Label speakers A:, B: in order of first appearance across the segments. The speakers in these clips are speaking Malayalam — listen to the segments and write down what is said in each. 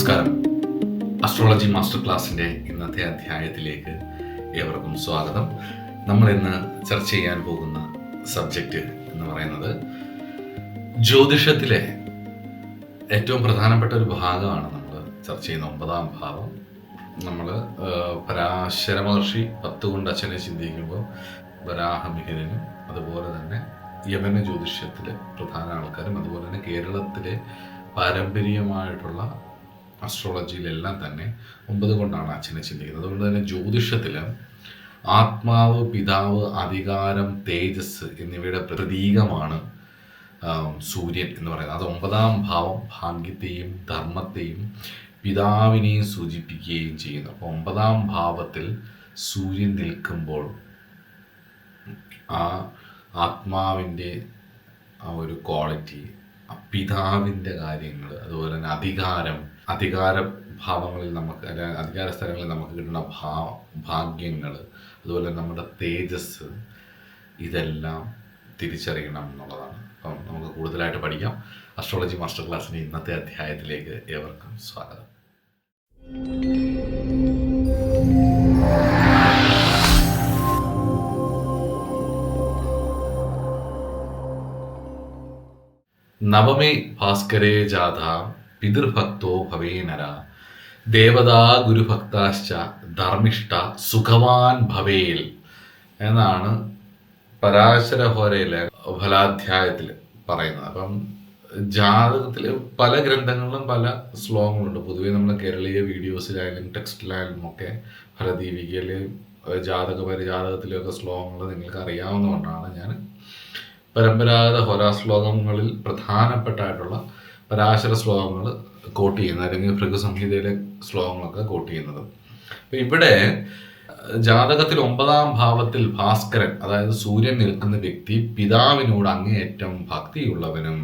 A: നമസ്കാരം. അസ്ട്രോളജി മാസ്റ്റർ ക്ലാസ്സിൻ്റെ ഇന്നത്തെ അധ്യായത്തിലേക്ക് ഏവർക്കും സ്വാഗതം. നമ്മൾ ഇന്ന് ചർച്ച ചെയ്യാൻ പോകുന്ന സബ്ജക്റ്റ് എന്ന് പറയുന്നത് ജ്യോതിഷത്തിലെ ഏറ്റവും പ്രധാനപ്പെട്ട ഒരു ഭാഗമാണ് നമ്മൾ ചർച്ച ചെയ്യുന്ന 9-ാം ഭാവം. നമ്മൾ പരാശര മഹർഷി 10 കൊണ്ട് അച്ഛനെ ചിന്തിക്കുമ്പോൾ വരാഹമിഹിരനും അതുപോലെ തന്നെ യമന ജ്യോതിഷത്തിലെ പ്രധാന ആൾക്കാരും അതുപോലെ തന്നെ കേരളത്തിലെ പാരമ്പര്യമായിട്ടുള്ള അസ്ട്രോളജിയിലെല്ലാം തന്നെ 9 കൊണ്ടാണ് അച്ഛനെ ചിന്തിക്കുന്നത്. അതുകൊണ്ട് തന്നെ ജ്യോതിഷത്തിൽ ആത്മാവ്, പിതാവ്, അധികാരം, തേജസ് എന്നിവയുടെ പ്രതീകമാണ് സൂര്യൻ എന്ന് പറയുന്നത്. അത് 9-ാം ഭാവം ഭാഗ്യത്തെയും ധർമ്മത്തെയും പിതാവിനെയും സൂചിപ്പിക്കുകയും ചെയ്യുന്നു. അപ്പോൾ 9-ാം ഭാവത്തിൽ സൂര്യൻ നിൽക്കുമ്പോൾ ആ ആത്മാവിൻ്റെ ആ ഒരു ക്വാളിറ്റി, പിതാവിൻ്റെ കാര്യങ്ങൾ, അതുപോലെ തന്നെ അധികാര ഭാവങ്ങളിൽ നമുക്ക് അധികാര സ്ഥലങ്ങളിൽ നമുക്ക് കിട്ടുന്ന ഭാഗ്യങ്ങൾ, അതുപോലെ നമ്മുടെ തേജസ്, ഇതെല്ലാം തിരിച്ചറിയണം എന്നുള്ളതാണ്. അപ്പം നമുക്ക് കൂടുതലായിട്ട് പഠിക്കാം. അസ്ട്രോളജി മാസ്റ്റർ ക്ലാസ്സിൻ്റെ ഇന്നത്തെ അധ്യായത്തിലേക്ക് ഏവർക്കും സ്വാഗതം. നവമേ ഭാസ്കരേ ജാഥ പിതൃഭക്തോ ഭവേനര ദേവതാ ഗുരുഭക്താശ്ച ധർമ്മിഷ്ഠ സുഖവാൻ ഭവേൽ എന്നാണ് പരാശരഹോരയിലെ ഫലാധ്യായത്തിൽ പറയുന്നത്. അപ്പം ജാതകത്തിൽ പല ഗ്രന്ഥങ്ങളിലും പല ശ്ലോകങ്ങളുണ്ട്. പൊതുവെ നമ്മൾ കേരളീയ വീഡിയോസിലായാലും ടെക്സ്റ്റിലായാലും ഒക്കെ ഫലദീപികയിൽ ജാതകത്തിലൊക്കെ ശ്ലോകങ്ങൾ നിങ്ങൾക്ക് അറിയാവുന്നതുകൊണ്ടാണ് ഞാൻ പരമ്പരാഗത ഹോരാശ്ലോകങ്ങളിൽ പ്രധാനപ്പെട്ടായിട്ടുള്ള പരാശര ശ്ലോകങ്ങൾ കോട്ട് ചെയ്യുന്നത്, അല്ലെങ്കിൽ ഭൃഗുസംഹിതയിലെ ശ്ലോകങ്ങളൊക്കെ കോട്ട് ചെയ്യുന്നത്. അപ്പം ഇവിടെ ജാതകത്തിൽ 9-ാം ഭാവത്തിൽ ഭാസ്കരൻ, അതായത് സൂര്യൻ നിൽക്കുന്ന വ്യക്തി പിതാവിനോട് അങ്ങേയറ്റം ഭക്തിയുള്ളവനും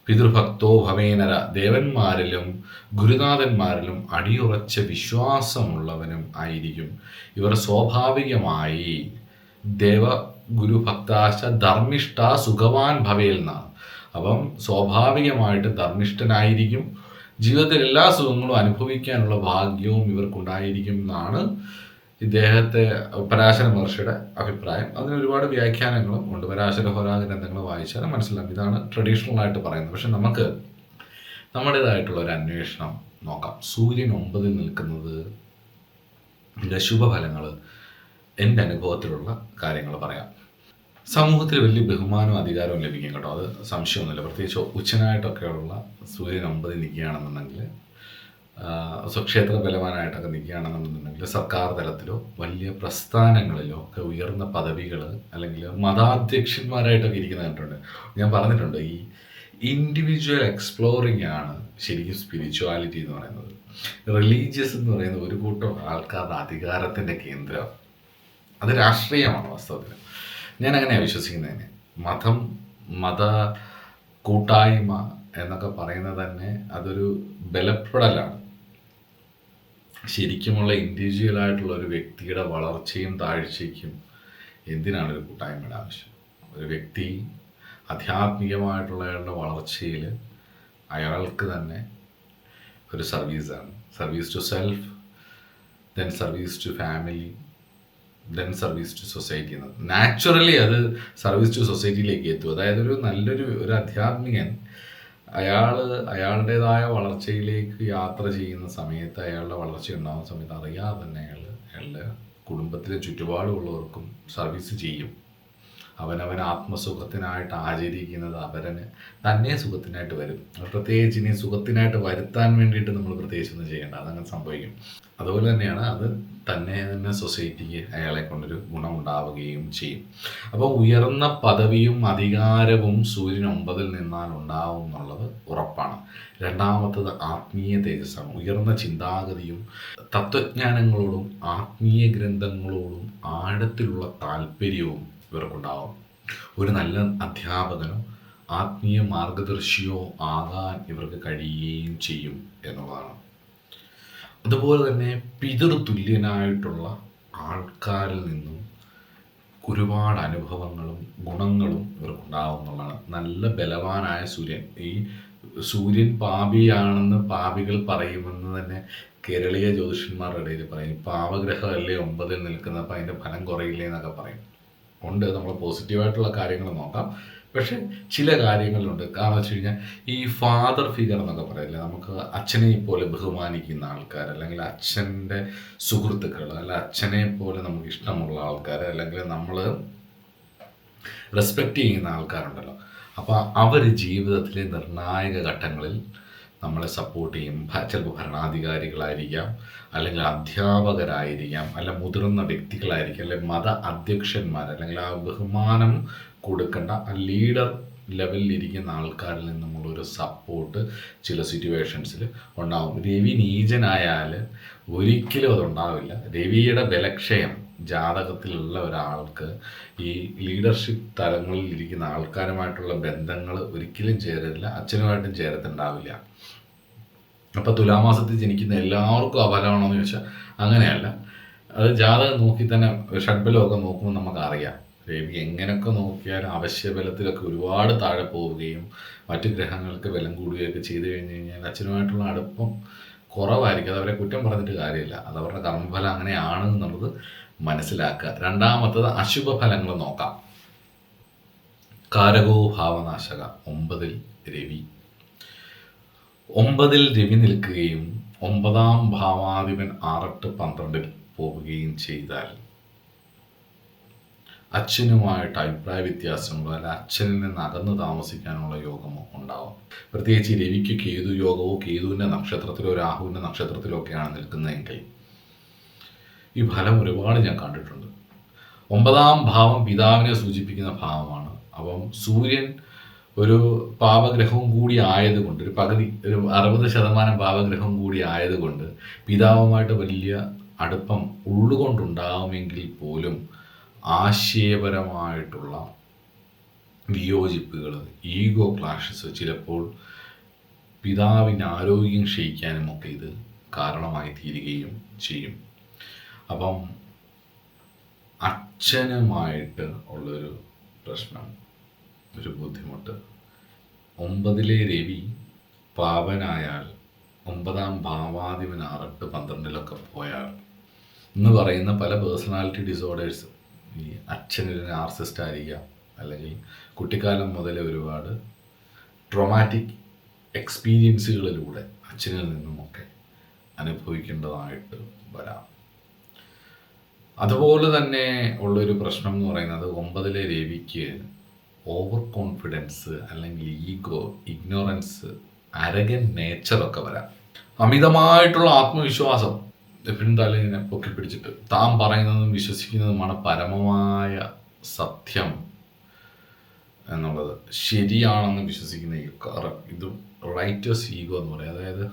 A: പിതൃഭക്തോ ഭവേനര ദേവന്മാരിലും ഗുരുനാഥന്മാരിലും അടിയുറച്ച വിശ്വാസമുള്ളവനും ആയിരിക്കും. ഇവർ സ്വാഭാവികമായി ഗുരുഭക്താശ ധർമ്മിഷ്ഠ സുഖവാൻ ഭവേൽ എന്നാണ്. അപ്പം സ്വാഭാവികമായിട്ട് ധർമ്മിഷ്ഠനായിരിക്കും, ജീവിതത്തിൽ എല്ലാ സുഖങ്ങളും അനുഭവിക്കാനുള്ള ഭാഗ്യവും ഇവർക്കുണ്ടായിരിക്കും എന്നാണ് ഇദ്ദേഹത്തെ പരാശര മഹർഷിയുടെ അഭിപ്രായം. അതിന് ഒരുപാട് വ്യാഖ്യാനങ്ങളും ഉണ്ട്. പരാശര ഹോരാ ഗ്രന്ഥങ്ങൾ വായിച്ചാൽ മനസ്സിലാക്കും. ഇതാണ് ട്രഡീഷണൽ ആയിട്ട് പറയുന്നത്. പക്ഷെ നമുക്ക് നമ്മുടേതായിട്ടുള്ള ഒരു അന്വേഷണം നോക്കാം. സൂര്യൻ 9-ൽ നിൽക്കുന്നത് ശുഭഫലങ്ങൾ എൻ്റെ അനുഭവത്തിലുള്ള കാര്യങ്ങൾ പറയാം. സമൂഹത്തിൽ വലിയ ബഹുമാനവും അധികാരവും ലഭിക്കും കേട്ടോ, അത് സംശയമൊന്നുമില്ല. പ്രത്യേകിച്ച് ഉച്ചനായിട്ടൊക്കെയുള്ള സൂര്യൻ 9-ൽ നിൽക്കുകയാണെന്നുണ്ടെങ്കിൽ, സ്വക്ഷേത്ര ബലവാനായിട്ടൊക്കെ നിൽക്കുകയാണെന്നുണ്ടെങ്കിൽ, സർക്കാർ തലത്തിലോ വലിയ പ്രസ്ഥാനങ്ങളിലോ ഒക്കെ ഉയർന്ന പദവികൾ, അല്ലെങ്കിൽ മതാധ്യക്ഷന്മാരായിട്ടൊക്കെ ഇരിക്കുന്ന കണ്ടിട്ടുണ്ട്. ഞാൻ പറഞ്ഞിട്ടുണ്ട്, ഈ ഇൻഡിവിജ്വൽ എക്സ്പ്ലോറിംഗ് ആണ് ശരിക്കും സ്പിരിച്വാലിറ്റി എന്ന് പറയുന്നത്. റിലീജിയസ് എന്ന് പറയുന്നത് ഒരു കൂട്ടം ആൾക്കാരുടെ അധികാരത്തിൻ്റെ കേന്ദ്രം. അത് രാഷ്ട്രീയമാണ് വാസ്തവത്തിൽ. ഞാൻ അങ്ങനെയാണ് വിശ്വസിക്കുന്നതിന്. മത കൂട്ടായ്മ എന്നൊക്കെ പറയുന്നത് തന്നെ അതൊരു ബലപ്പെടലാണ്. ശരിക്കുമുള്ള ഇൻഡിവിജ്വലായിട്ടുള്ള ഒരു വ്യക്തിയുടെ വളർച്ചയും താഴ്ചയ്ക്കും എന്തിനാണ് ഒരു കൂട്ടായ്മയുടെ ആവശ്യം? ഒരു വ്യക്തി ആധ്യാത്മികമായിട്ടുള്ള അയാളുടെ വളർച്ചയിൽ അയാൾക്ക് തന്നെ ഒരു സർവീസാണ്. Service to self, then service to family, then service to society എന്നത്. നാച്ചുറലി അത് സർവീസ് ടു സൊസൈറ്റിയിലേക്ക് എത്തും. അതായത് ഒരു അധ്യാത്മികൻ അയാളുടേതായ വളർച്ചയിലേക്ക് യാത്ര ചെയ്യുന്ന സമയത്ത്, അയാളുടെ വളർച്ച ഉണ്ടാകുന്ന സമയത്ത് അറിയാതെ തന്നെ അയാളുടെ കുടുംബത്തിലെ ചുറ്റുപാടുള്ളവർക്കും സർവീസ് ചെയ്യും. അവനവൻ ആത്മസുഖത്തിനായിട്ട് ആചരിക്കുന്നത് അവരന് തന്നെ സുഖത്തിനായിട്ട് വരും. പ്രത്യേകിച്ച് ഇനി സുഖത്തിനായിട്ട് വരുത്താൻ വേണ്ടിയിട്ട് നമ്മൾ പ്രത്യേകിച്ചൊന്നും ചെയ്യേണ്ട, അതങ്ങനെ സംഭവിക്കും. അതുപോലെ തന്നെയാണ് അത് തന്നെ സൊസൈറ്റിക്ക് അയാളെ കൊണ്ടൊരു ഗുണം ഉണ്ടാവുകയും ചെയ്യും. അപ്പോൾ ഉയർന്ന പദവിയും അധികാരവും സൂര്യൻ 9-ൽ നിന്നാൽ ഉണ്ടാവും എന്നുള്ളത് ഉറപ്പാണ്. രണ്ടാമത്തത് ആത്മീയ തേജസ്സാണ്. ഉയർന്ന ചിന്താഗതിയും തത്വജ്ഞാനങ്ങളോടും ആത്മീയ ഗ്രന്ഥങ്ങളോടും ആഴത്തിലുള്ള താല്പര്യവും ഇവർക്കുണ്ടാവും. ഒരു നല്ല അധ്യാപകനോ ആത്മീയ മാർഗദർശിയോ ആകാൻ ഇവർക്ക് കഴിയുകയും ചെയ്യും എന്നുള്ളതാണ്. അതുപോലെ തന്നെ പിതൃതുല്യനായിട്ടുള്ള ആൾക്കാരിൽ നിന്നും ഒരുപാട് അനുഭവങ്ങളും ഗുണങ്ങളും ഇവർക്കുണ്ടാകും എന്നുള്ളതാണ്. നല്ല ബലവാനായ സൂര്യൻ, ഈ സൂര്യൻ പാപിയാണെന്ന് പാപികൾ പറയുമെന്ന് തന്നെ കേരളീയ ജ്യോതിഷന്മാരുടെ ഇടയിൽ പറയും. പാവഗ്രഹമല്ലേ 9-ൽ നിൽക്കുന്നത്, അപ്പം അതിൻ്റെ ഫലം കുറയില്ലേ എന്നൊക്കെ പറയും. ഉണ്ട്, നമ്മൾ പോസിറ്റീവായിട്ടുള്ള കാര്യങ്ങൾ നോക്കാം. പക്ഷെ ചില കാര്യങ്ങളുണ്ട്. കാരണം വെച്ച് കഴിഞ്ഞാൽ ഈ ഫാദർ ഫിഗർ എന്നൊക്കെ പറയില്ലേ, നമുക്ക് അച്ഛനെ പോലെ ബഹുമാനിക്കുന്ന ആൾക്കാർ, അല്ലെങ്കിൽ അച്ഛൻ്റെ സുഹൃത്തുക്കൾ, അല്ല അച്ഛനെ പോലെ നമുക്ക് ഇഷ്ടമുള്ള ആൾക്കാർ, അല്ലെങ്കിൽ നമ്മൾ റെസ്പെക്റ്റ് ചെയ്യുന്ന ആൾക്കാരുണ്ടല്ലോ. അപ്പോൾ അവർ ജീവിതത്തിലെ നിർണായക ഘട്ടങ്ങളിൽ നമ്മളെ സപ്പോർട്ട് ചെയ്യും. ചിലപ്പോൾ ഭരണാധികാരികളായിരിക്കാം, അല്ലെങ്കിൽ അധ്യാപകരായിരിക്കാം, അല്ല മുതിർന്ന വ്യക്തികളായിരിക്കാം, അല്ലെങ്കിൽ മത അധ്യക്ഷന്മാർ, അല്ലെങ്കിൽ ആ ബഹുമാനം കൊടുക്കേണ്ട ആ ലീഡർ ലെവലിൽ ഇരിക്കുന്ന ആൾക്കാരിൽ നിന്നുമുള്ളൊരു സപ്പോർട്ട് ചില സിറ്റുവേഷൻസിൽ ഉണ്ടാകും. രവി നീചനായാൽ ഒരിക്കലും അതുണ്ടാവില്ല. രവിയുടെ ബലക്ഷയം ജാതകത്തിലുള്ള ഒരാൾക്ക് ഈ ലീഡർഷിപ്പ് തലങ്ങളിൽ ഇരിക്കുന്ന ആൾക്കാരുമായിട്ടുള്ള ബന്ധങ്ങൾ ഒരിക്കലും ചേരത്തില്ല, അച്ഛനുമായിട്ടും ചേരത്തുണ്ടാവില്ല. അപ്പോൾ തുലാമാസത്തിൽ ജനിക്കുന്ന എല്ലാവർക്കും അഫലമാണോ എന്ന് ചോദിച്ചാൽ അങ്ങനെയല്ല. അത് ജാതകം നോക്കി തന്നെ ഷഡ്ബലമൊക്കെ നോക്കുമ്പോൾ നമുക്കറിയാം. രവി എങ്ങനെയൊക്കെ നോക്കിയാലും അവശ്യബലത്തിലൊക്കെ ഒരുപാട് താഴെ പോവുകയും മറ്റു ഗ്രഹങ്ങൾക്ക് ബലം കൂടുകയൊക്കെ ചെയ്തു കഴിഞ്ഞ് കഴിഞ്ഞാൽ അച്ഛനുമായിട്ടുള്ള അടുപ്പം കുറവായിരിക്കും. അത് അവരെ കുറ്റം പറഞ്ഞിട്ട് കാര്യമില്ല, അത് അവരുടെ കർമ്മഫലം അങ്ങനെയാണ് എന്നുള്ളത് മനസ്സിലാക്കുക. രണ്ടാമത്തത് അശുഭഫലങ്ങൾ നോക്കാം. കാരകോ ഭാവനാശക 9-ൽ രവി. 9-ൽ രവി നിൽക്കുകയും 9-ാം ഭാവാധിപൻ 6-8-12 പോവുകയും ചെയ്താൽ അച്ഛനുമായിട്ട് അഭിപ്രായ വ്യത്യാസങ്ങളോ അല്ല അച്ഛനിൽ നിന്ന് അകന്ന് താമസിക്കാനുള്ള യോഗമോ ഉണ്ടാവും. പ്രത്യേകിച്ച് രവിക്ക് കേതു യോഗമോ കേതുവിൻ്റെ നക്ഷത്രത്തിലോ രാഹുവിൻ്റെ നക്ഷത്രത്തിലോ ഒക്കെയാണ് നിൽക്കുന്നതെങ്കിൽ ഈ ഫലം ഒരുപാട് ഞാൻ കണ്ടിട്ടുണ്ട്. 9-ാം ഭാവം പിതാവിനെ സൂചിപ്പിക്കുന്ന ഭാവമാണ്. അപ്പം സൂര്യൻ ഒരു പാപഗ്രഹവും കൂടി ആയതുകൊണ്ട്, ഒരു പകുതി, ഒരു 60% പാപഗ്രഹവും കൂടി ആയതുകൊണ്ട് പിതാവുമായിട്ട് വലിയ അടുപ്പം ഉള്ളുകൊണ്ടുണ്ടാകുമെങ്കിൽ പോലും ആശയപരമായിട്ടുള്ള വിയോജിപ്പുകൾ, ഈഗോ ക്ലാഷസ് ചിലപ്പോൾ പിതാവിന് ആരോഗ്യം ക്ഷയിക്കാനും ഒക്കെ ഇത് കാരണമായി തീരുകയും ചെയ്യും. അപ്പം അച്ഛനുമായിട്ട് ഉള്ളൊരു പ്രശ്നം, ഒരു ബുദ്ധിമുട്ട്. 9-ലെ രവി പാപനായാൽ 9-ാം ഭാവാധിപൻ 6-12 പോയാൽ എന്ന് പറയുന്ന പല പേഴ്സണാലിറ്റി ഡിസോർഡേഴ്സ്, ഈ അച്ഛനൊരു നാർസിസ്റ്റ് ആയിരിക്കാം, അല്ലെങ്കിൽ കുട്ടിക്കാലം മുതലേ ഒരുപാട് ട്രോമാറ്റിക് എക്സ്പീരിയൻസുകളിലൂടെ അച്ഛനിൽ നിന്നുമൊക്കെ അനുഭവിക്കേണ്ടതായിട്ട് വരാം. അതുപോലെ തന്നെ ഉള്ളൊരു പ്രശ്നം എന്ന് പറയുന്നത് 9-ലെ രവിക്ക് ഓവർ കോൺഫിഡൻസ്, അല്ലെങ്കിൽ ഈഗോ, ഇഗ്നോറൻസ്, അരഗൻ നേച്ചറൊക്കെ വരാം. അമിതമായിട്ടുള്ള ആത്മവിശ്വാസം, എപ്പോഴും ഇങ്ങനെ പൊക്കിപ്പിടിച്ചിട്ട് താൻ പറയുന്നതും വിശ്വസിക്കുന്നതുമാണ് പരമമായ സത്യം എന്നുള്ളത്, ശരിയാണെന്ന് വിശ്വസിക്കുന്ന ഇത് റൈറ്റസ് ഈഗോ എന്ന് പറയും. അതായത്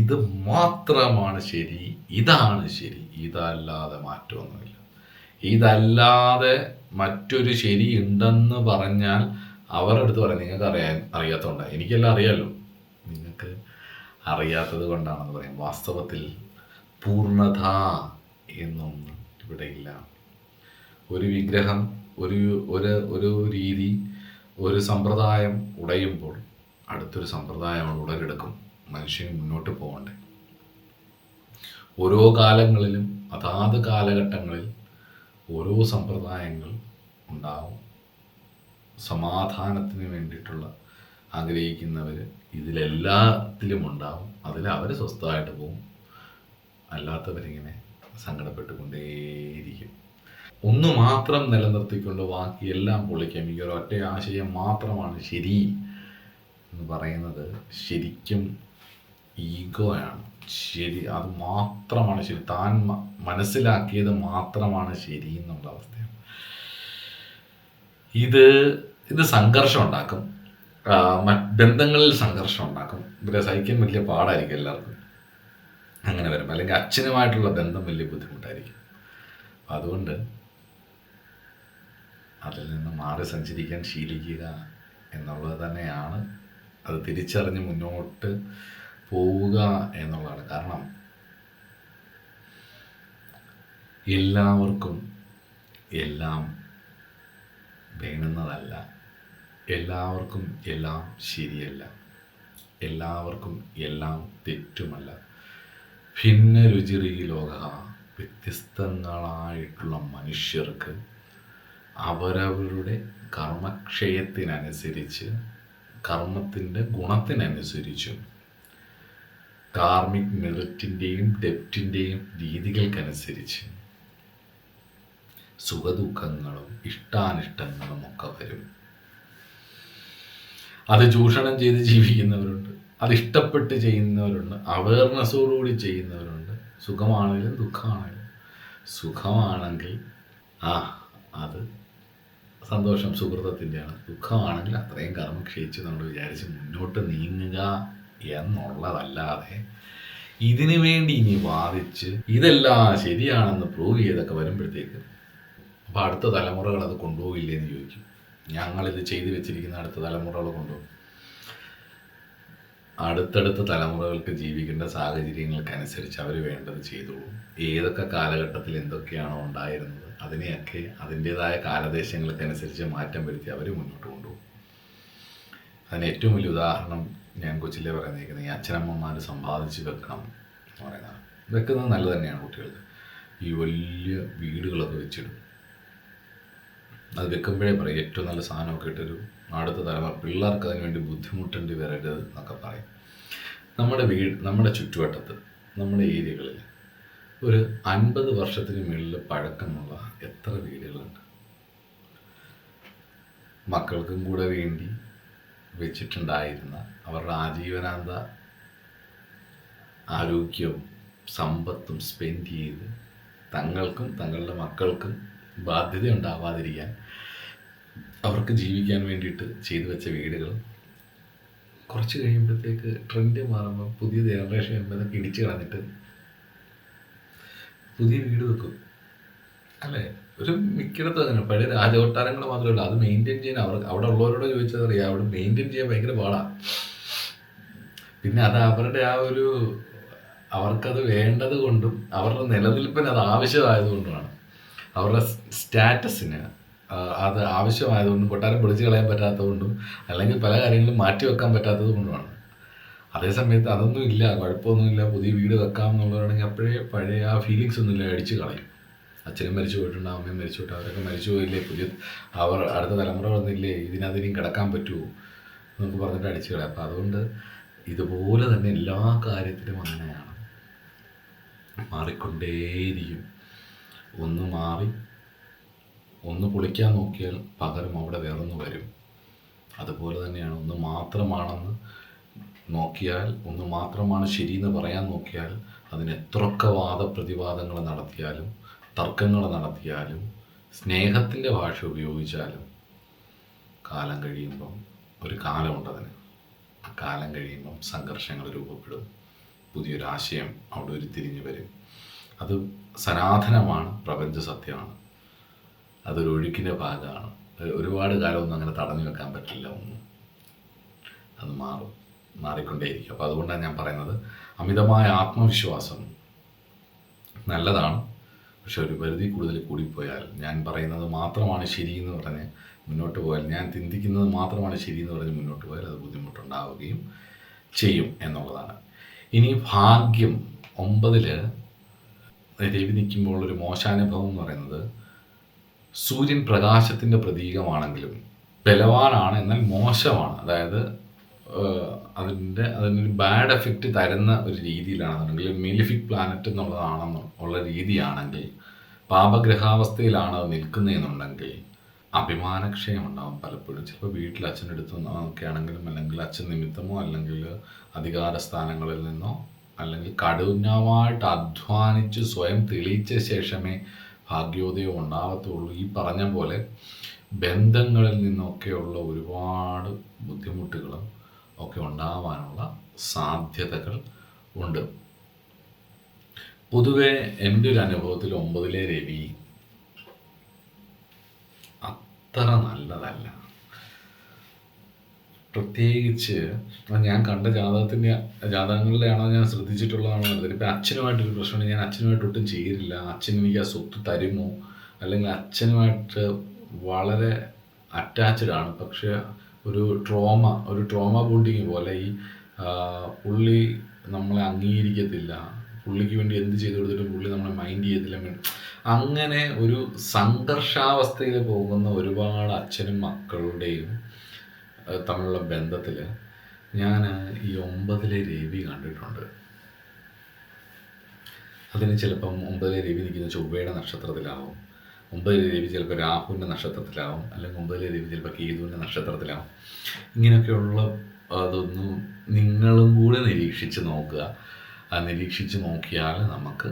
A: ഇത് മാത്രമാണ് ശരി, ഇതാണ് ശരി, ഇതല്ലാതെ മാറ്റമൊന്നുമില്ല. ഇതല്ലാതെ മറ്റൊരു ശരി ഉണ്ടെന്ന് പറഞ്ഞാൽ അവരുടെ അടുത്ത് പറയാം നിങ്ങൾക്ക് അറിയാത്തതുകൊണ്ടാണ്. എനിക്കെല്ലാം അറിയാമല്ലോ, നിങ്ങൾക്ക് അറിയാത്തത് കൊണ്ടാണെന്ന് പറയും. വാസ്തവത്തിൽ പൂർണ്ണത എന്നൊന്നും ഇവിടെ ഇല്ല. ഒരു വിഗ്രഹം, ഒരു രീതി, ഒരു സമ്പ്രദായം ഉടയുമ്പോൾ അടുത്തൊരു സമ്പ്രദായം ഉടലെടുക്കും. മനുഷ്യന് മുന്നോട്ട് പോകണ്ടേ? ഓരോ കാലങ്ങളിലും അതാത് കാലഘട്ടങ്ങളിൽ ഓരോ സമ്പ്രദായങ്ങൾ ഉണ്ടാവും. സമാധാനത്തിന് വേണ്ടിയിട്ടുള്ള ആഗ്രഹിക്കുന്നവർ ഇതിലെല്ലാത്തിലും ഉണ്ടാവും. അതിൽ അവർ സ്വസ്ഥമായിട്ട് പോകും, അല്ലാത്തവരിങ്ങനെ സങ്കടപ്പെട്ടുകൊണ്ടേയിരിക്കും. ഒന്ന് മാത്രം നിലനിർത്തിക്കൊണ്ട് ബാക്കിയെല്ലാം പൊളിക്കാം. ഈ ഒരു ഒറ്റ ആശയം മാത്രമാണ് ശരി എന്ന് പറയുന്നത് ശരിക്കും ഈഗോയാണ്. ശരി, അത് മാത്രമാണ് ശരി, താൻ മനസ്സിലാക്കിയത് മാത്രമാണ് ശരി എന്നുള്ള അവസ്ഥയാണ്. ഇത് സംഘർഷം ഉണ്ടാക്കും, ബന്ധങ്ങളിൽ സംഘർഷം ഉണ്ടാക്കും. ഇവരെ സഹിക്കാൻ വലിയ പാടായിരിക്കും എല്ലാവർക്കും അങ്ങനെ വരും. അല്ലെങ്കിൽ അച്ഛനുമായിട്ടുള്ള ബന്ധം വലിയ ബുദ്ധിമുട്ടായിരിക്കും. അതുകൊണ്ട് അതിൽ നിന്ന് മാറി സഞ്ചരിക്കാൻ ശീലിക്കുക എന്നുള്ളത് തന്നെയാണ്. അത് തിരിച്ചറിഞ്ഞ് മുന്നോട്ട് പോവുക എന്നുള്ളതാണ്. കാരണം എല്ലാവർക്കും എല്ലാം വേണമെന്നതല്ല, എല്ലാവർക്കും എല്ലാം ശരിയല്ല. എല്ലാവർക്കും എല്ലാം തെറ്റുമല്ല. ഭിന്ന രുചിരീ ലോക. വ്യത്യസ്തങ്ങളായിട്ടുള്ള മനുഷ്യർക്ക് അവരവരുടെ കർമ്മക്ഷയത്തിനനുസരിച്ച്, കർമ്മത്തിൻ്റെ ഗുണത്തിനനുസരിച്ചും കാർമിക് മെറിറ്റിൻ്റെയും ഡെപ്റ്റിൻ്റെയും രീതികൾക്കനുസരിച്ച് സുഖദുഃഖങ്ങളും ഇഷ്ടാനിഷ്ടങ്ങളും ഒക്കെ വരും. അത് ചൂഷണം ചെയ്ത് ജീവിക്കുന്നവരുണ്ട്, അത് ഇഷ്ടപ്പെട്ട് ചെയ്യുന്നവരുണ്ട്, അവയർനെസ്സോടുകൂടി ചെയ്യുന്നവരുണ്ട്. സുഖമാണെങ്കിലും ദുഃഖമാണെങ്കിലും. സുഖമാണെങ്കിൽ അത് സന്തോഷം സുഹൃത്തത്തിൻ്റെയാണ്. ദുഃഖമാണെങ്കിൽ അത്രയും കർമ്മം ക്ഷയിച്ച് നമ്മൾ വിചാരിച്ച് മുന്നോട്ട് നീങ്ങുക എന്നുള്ളതല്ലാതെ ഇതിനു വേണ്ടി ഇനി വാദിച്ച് ഇതെല്ലാം ശരിയാണെന്ന് പ്രൂവ് ചെയ്തൊക്കെ വരുമ്പോഴത്തേക്ക് അപ്പോൾ അടുത്ത തലമുറകൾ അത് കൊണ്ടുപോകില്ലേ എന്ന് ചോദിക്കും. ഞങ്ങളിത് ചെയ്തു വെച്ചിരിക്കുന്ന അടുത്ത തലമുറകൾ കൊണ്ടുപോകും. അടുത്തടുത്ത തലമുറകൾക്ക് ജീവിക്കേണ്ട സാഹചര്യങ്ങൾക്കനുസരിച്ച് അവർ വേണ്ടത് ചെയ്തോളും. ഏതൊക്കെ കാലഘട്ടത്തിൽ എന്തൊക്കെയാണോ ഉണ്ടായിരുന്നത് അതിനെയൊക്കെ അതിൻ്റേതായ കാലദേശങ്ങൾക്കനുസരിച്ച് മാറ്റം വരുത്തി അവർ മുന്നോട്ട് കൊണ്ടുപോകും. അതിന് ഏറ്റവും വലിയ ഉദാഹരണം ഞാൻ കൊച്ചിലെ പറയുന്നേക്കുന്നത് ഈ അച്ഛനമ്മമാർ സമ്പാദിച്ച് വെക്കണം എന്ന് പറയുന്നതാണ്. വെക്കുന്നത് നല്ലത് തന്നെയാണ് കുട്ടികൾക്ക്. ഈ വലിയ വീടുകളൊക്കെ വെച്ചിടും. അത് വെക്കുമ്പോഴേ പറയും ഏറ്റവും നല്ല സാധനമൊക്കെ ഇട്ടൊരു അടുത്ത തലമുറ പിള്ളേർക്ക് അതിന് വേണ്ടി ബുദ്ധിമുട്ടേണ്ടി വരരുത് എന്നൊക്കെ പറയും. നമ്മുടെ ചുറ്റുവട്ടത്ത്, നമ്മുടെ ഏരിയകളിൽ ഒരു 50 വർഷത്തിന് മുകളിൽ പഴക്കമുള്ള എത്ര വീടുകളുണ്ട്. മക്കൾക്കും കൂടെ വേണ്ടി വെച്ചിട്ടുണ്ടായിരുന്ന അവരുടെ ആജീവനാന്ത ആരോഗ്യവും സമ്പത്തും സ്പെൻഡ് ചെയ്ത് തങ്ങൾക്കും തങ്ങളുടെ മക്കൾക്കും ബാധ്യത ഉണ്ടാവാതിരിക്കാൻ അവർക്ക് ജീവിക്കാൻ വേണ്ടിയിട്ട് ചെയ്തു വെച്ച വീടുകൾ കുറച്ച് കഴിയുമ്പോഴത്തേക്ക് ട്രെൻഡ് മാറുമ്പോൾ പുതിയ ജനറേഷൻ വരുമ്പോൾ അതൊക്കെ ഇടിച്ച് കളഞ്ഞിട്ട് പുതിയ വീട് വെക്കും അല്ലേ. ഒരു മിക്കിടത്തും അങ്ങനെ. പഴയ രാജകൊട്ടാരങ്ങൾ മാത്രമല്ല, അത് മെയിൻറ്റെയിൻ ചെയ്യാൻ അവിടെ ഉള്ളവരോട് ചോദിച്ചാൽ അറിയാം, അവിടെ മെയിൻറ്റെയിൻ ചെയ്യാൻ ഭയങ്കര പാടാണ്. പിന്നെ അത് അവരുടെ അവർക്കത് വേണ്ടത് കൊണ്ടും അവരുടെ നിലനിൽപ്പിന് അത് ആവശ്യമായതുകൊണ്ടുമാണ്, അവരുടെ സ്റ്റാറ്റസിന് അത് ആവശ്യമായതുകൊണ്ടും, കൊട്ടാരം പൊളിച്ച് കളയാൻ പറ്റാത്തതുകൊണ്ടും അല്ലെങ്കിൽ പല കാര്യങ്ങളും മാറ്റി വെക്കാൻ പറ്റാത്തത് കൊണ്ടുമാണ്. അതേസമയത്ത് അതൊന്നും ഇല്ല, കുഴപ്പമൊന്നുമില്ല, പുതിയ വീട് വെക്കാം എന്നുള്ളതാണെങ്കിൽ അപ്പോഴേ പഴയ ആ ഫീലിങ്സ് ഒന്നുമില്ല, അടിച്ച് കളയും. അച്ഛനും മരിച്ചു പോയിട്ടുണ്ട്, അമ്മയും മരിച്ചു പോയിട്ട് അവരൊക്കെ മരിച്ചു പോയില്ലേ, അവർ അടുത്ത തലമുറ വന്നില്ലേ, ഇതിനതിനും കിടക്കാൻ പറ്റുമോ എന്നൊക്കെ പറഞ്ഞിട്ട് അടിച്ചു കളയാം. അപ്പം അതുകൊണ്ട് ഇതുപോലെ തന്നെ എല്ലാ കാര്യത്തിലും അങ്ങനെയാണ്, മാറിക്കൊണ്ടേയിരിക്കും. ഒന്ന് മാറി ഒന്ന് പൊളിക്കാൻ നോക്കിയാൽ പകരം അവിടെ വേറൊന്ന് വരും. അതുപോലെ തന്നെയാണ്, ഒന്ന് മാത്രമാണെന്ന് നോക്കിയാൽ, ഒന്ന് മാത്രമാണ് ശരിയെന്ന് പറയാൻ നോക്കിയാൽ അതിന് എത്രയൊക്കെ വാദപ്രതിവാദങ്ങൾ നടത്തിയാലും തർക്കങ്ങൾ നടത്തിയാലും സ്നേഹത്തിൻ്റെ ഭാഷ ഉപയോഗിച്ചാലും കാലം കഴിയുമ്പം ഒരു കാലമുണ്ട് അതിന്. ആ കാലം കഴിയുമ്പം സംഘർഷങ്ങൾ രൂപപ്പെടും, പുതിയൊരാശയം അവിടെ ഉരുത്തിരിഞ്ഞ് വരും. അത് സനാതനമാണ്, പ്രപഞ്ച സത്യമാണ്, അതൊരു ഒഴുക്കിൻ്റെ ഭാഗമാണ്. ഒരുപാട് കാലമൊന്നും അങ്ങനെ തടഞ്ഞു വെക്കാൻ പറ്റില്ല ഒന്നും. അത് മാറിക്കൊണ്ടേയിരിക്കും. അപ്പോൾ അതുകൊണ്ടാണ് ഞാൻ പറയുന്നത്, അമിതമായ ആത്മവിശ്വാസം നല്ലതാണ്, പക്ഷെ ഒരു പരിധി കൂടുതൽ കൂടിപ്പോയാൽ, ഞാൻ പറയുന്നത് മാത്രമാണ് ശരിയെന്ന് പറഞ്ഞ് മുന്നോട്ട് പോയാൽ, ഞാൻ ചിന്തിക്കുന്നത് മാത്രമാണ് ശരിയെന്ന് പറഞ്ഞ് മുന്നോട്ട് പോയാൽ അത് ബുദ്ധിമുട്ടുണ്ടാവുകയും ചെയ്യും എന്നുള്ളതാണ്. ഇനി ഭാഗ്യം 9 രവി നിൽക്കുമ്പോൾ ഒരു മോശാനുഭവം എന്ന് പറയുന്നത്, സൂര്യൻ പ്രകാശത്തിൻ്റെ പ്രതീകമാണെങ്കിലും ബലവാനാണ്, എന്നാൽ മോശമാണ്. അതായത് അതിനൊരു ബാഡ് എഫക്റ്റ് തരുന്ന ഒരു രീതിയിലാണെന്നുണ്ടെങ്കിൽ, മെലിഫിക് പ്ലാനറ്റ് ഉള്ള രീതിയാണെങ്കിൽ, പാപഗ്രഹാവസ്ഥയിലാണ് അത് നിൽക്കുന്നതെന്നുണ്ടെങ്കിൽ അഭിമാനക്ഷയം ഉണ്ടാകും പലപ്പോഴും. ചിലപ്പോൾ വീട്ടിൽ അച്ഛൻ്റെ അടുത്ത് ഒക്കെ ആണെങ്കിലും, അല്ലെങ്കിൽ അച്ഛൻ നിമിത്തമോ, അല്ലെങ്കിൽ അധികാര സ്ഥാനങ്ങളിൽ നിന്നോ, അല്ലെങ്കിൽ കഠിനമായിട്ട് അധ്വാനിച്ച് സ്വയം തെളിയിച്ച ശേഷമേ ഭാഗ്യോദയം ഉണ്ടാകത്തുള്ളൂ. ഈ പറഞ്ഞ പോലെ ബന്ധങ്ങളിൽ നിന്നൊക്കെയുള്ള ഒരുപാട് ബുദ്ധിമുട്ടുകളും ഒക്കെ ഉണ്ടാവാനുള്ള സാധ്യതകൾ ഉണ്ട്. പൊതുവെ എൻ്റെ ഒരു അനുഭവത്തിൽ 9 രവി അത്ര നല്ലതല്ല. പ്രത്യേകിച്ച് ഞാൻ കണ്ട ജാതകങ്ങളിലാണോ ഞാൻ ശ്രദ്ധിച്ചിട്ടുള്ളതാണോ അറിയില്ല. ഇപ്പം അച്ഛനുമായിട്ടൊരു പ്രശ്നമുണ്ട്, ഞാൻ അച്ഛനുമായിട്ട് ഒട്ടും ചേരില്ല, അച്ഛൻ എനിക്ക് ആ സ്വത്ത് തരുമോ, അല്ലെങ്കിൽ അച്ഛനുമായിട്ട് വളരെ അറ്റാച്ച്ഡ് ആണ്, പക്ഷേ ഒരു ട്രോമ ബോണ്ടിങ് പോലെ ഈ പുള്ളി നമ്മളെ അംഗീകരിക്കത്തില്ല, പുള്ളിക്ക് വേണ്ടി എന്ത് ചെയ്തു കൊടുത്തിട്ടും പുള്ളി നമ്മളെ മൈൻഡ് ചെയ്യത്തില്ല. അങ്ങനെ ഒരു സംഘർഷാവസ്ഥയിൽ പോകുന്ന ഒരുപാട് അച്ഛനും മക്കളുടെയും തമ്മിലുള്ള ബന്ധത്തിൽ ഞാൻ ഈ 9 രവി കണ്ടിട്ടുണ്ട്. അതിന് ചിലപ്പം 9 രവി നിൽക്കുന്ന ചൊവ്വയുടെ നക്ഷത്രത്തിലാവും, 9 രവി ചിലപ്പോൾ രാഹുവിൻ്റെ നക്ഷത്രത്തിലാവും, അല്ലെങ്കിൽ 9 രവി ചിലപ്പോൾ കേതുവിൻ്റെ നക്ഷത്രത്തിലാവും. ഇങ്ങനെയൊക്കെയുള്ള അതൊന്നും നിങ്ങളും കൂടെ നിരീക്ഷിച്ച് നോക്കുക. നിരീക്ഷിച്ച് നോക്കിയാൽ നമുക്ക്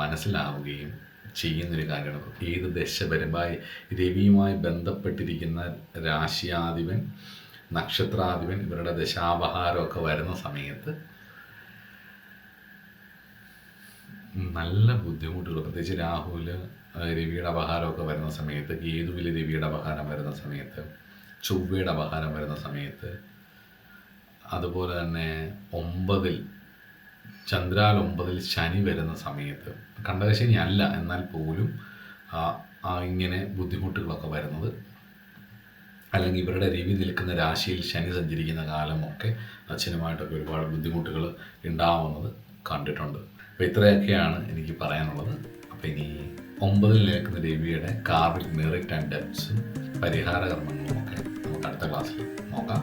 A: മനസ്സിലാവുകയും ചെയ്യുന്നൊരു കാര്യമാണ്. ഏത് ദശപരമായി രവിയുമായി ബന്ധപ്പെട്ടിരിക്കുന്ന രാശിയാധിപൻ, നക്ഷത്രാധിപൻ, ഇവരുടെ ദശാപഹാരമൊക്കെ വരുന്ന സമയത്ത് നല്ല ബുദ്ധിമുട്ടുകൾ, പ്രത്യേകിച്ച് രാഹുവിൽ രവിയുടെ അപഹാരമൊക്കെ വരുന്ന സമയത്ത്, കേതുവിൽ രവിയുടെ അപഹാരം വരുന്ന സമയത്ത്, ചൊവ്വയുടെ അപഹാരം വരുന്ന സമയത്ത്, അതുപോലെ തന്നെ 9 ചന്ദ്രാൽ 9 ശനി വരുന്ന സമയത്ത്, കണ്ടകശനി അല്ല എന്നാൽ പോലും ഇങ്ങനെ ബുദ്ധിമുട്ടുകളൊക്കെ വരുന്നത്, അല്ലെങ്കിൽ ഇവരുടെ രവി നിൽക്കുന്ന രാശിയിൽ ശനി സഞ്ചരിക്കുന്ന കാലമൊക്കെ അച്ഛനുമായിട്ടൊക്കെ ഒരുപാട് ബുദ്ധിമുട്ടുകൾ ഉണ്ടാവുന്നത് കണ്ടിട്ടുണ്ട്. അപ്പോൾ ഇത്രയൊക്കെയാണ് എനിക്ക് പറയാനുള്ളത്. അപ്പോൾ ഇനി 9 നിൽക്കുന്ന രവിയുടെ കാർമിക് മെറിറ്റ് ആൻഡ് ഡെപ്സും പരിഹാര കർമ്മങ്ങളും ഒക്കെ നമുക്ക് അടുത്ത ക്ലാസ്സിൽ നോക്കാം.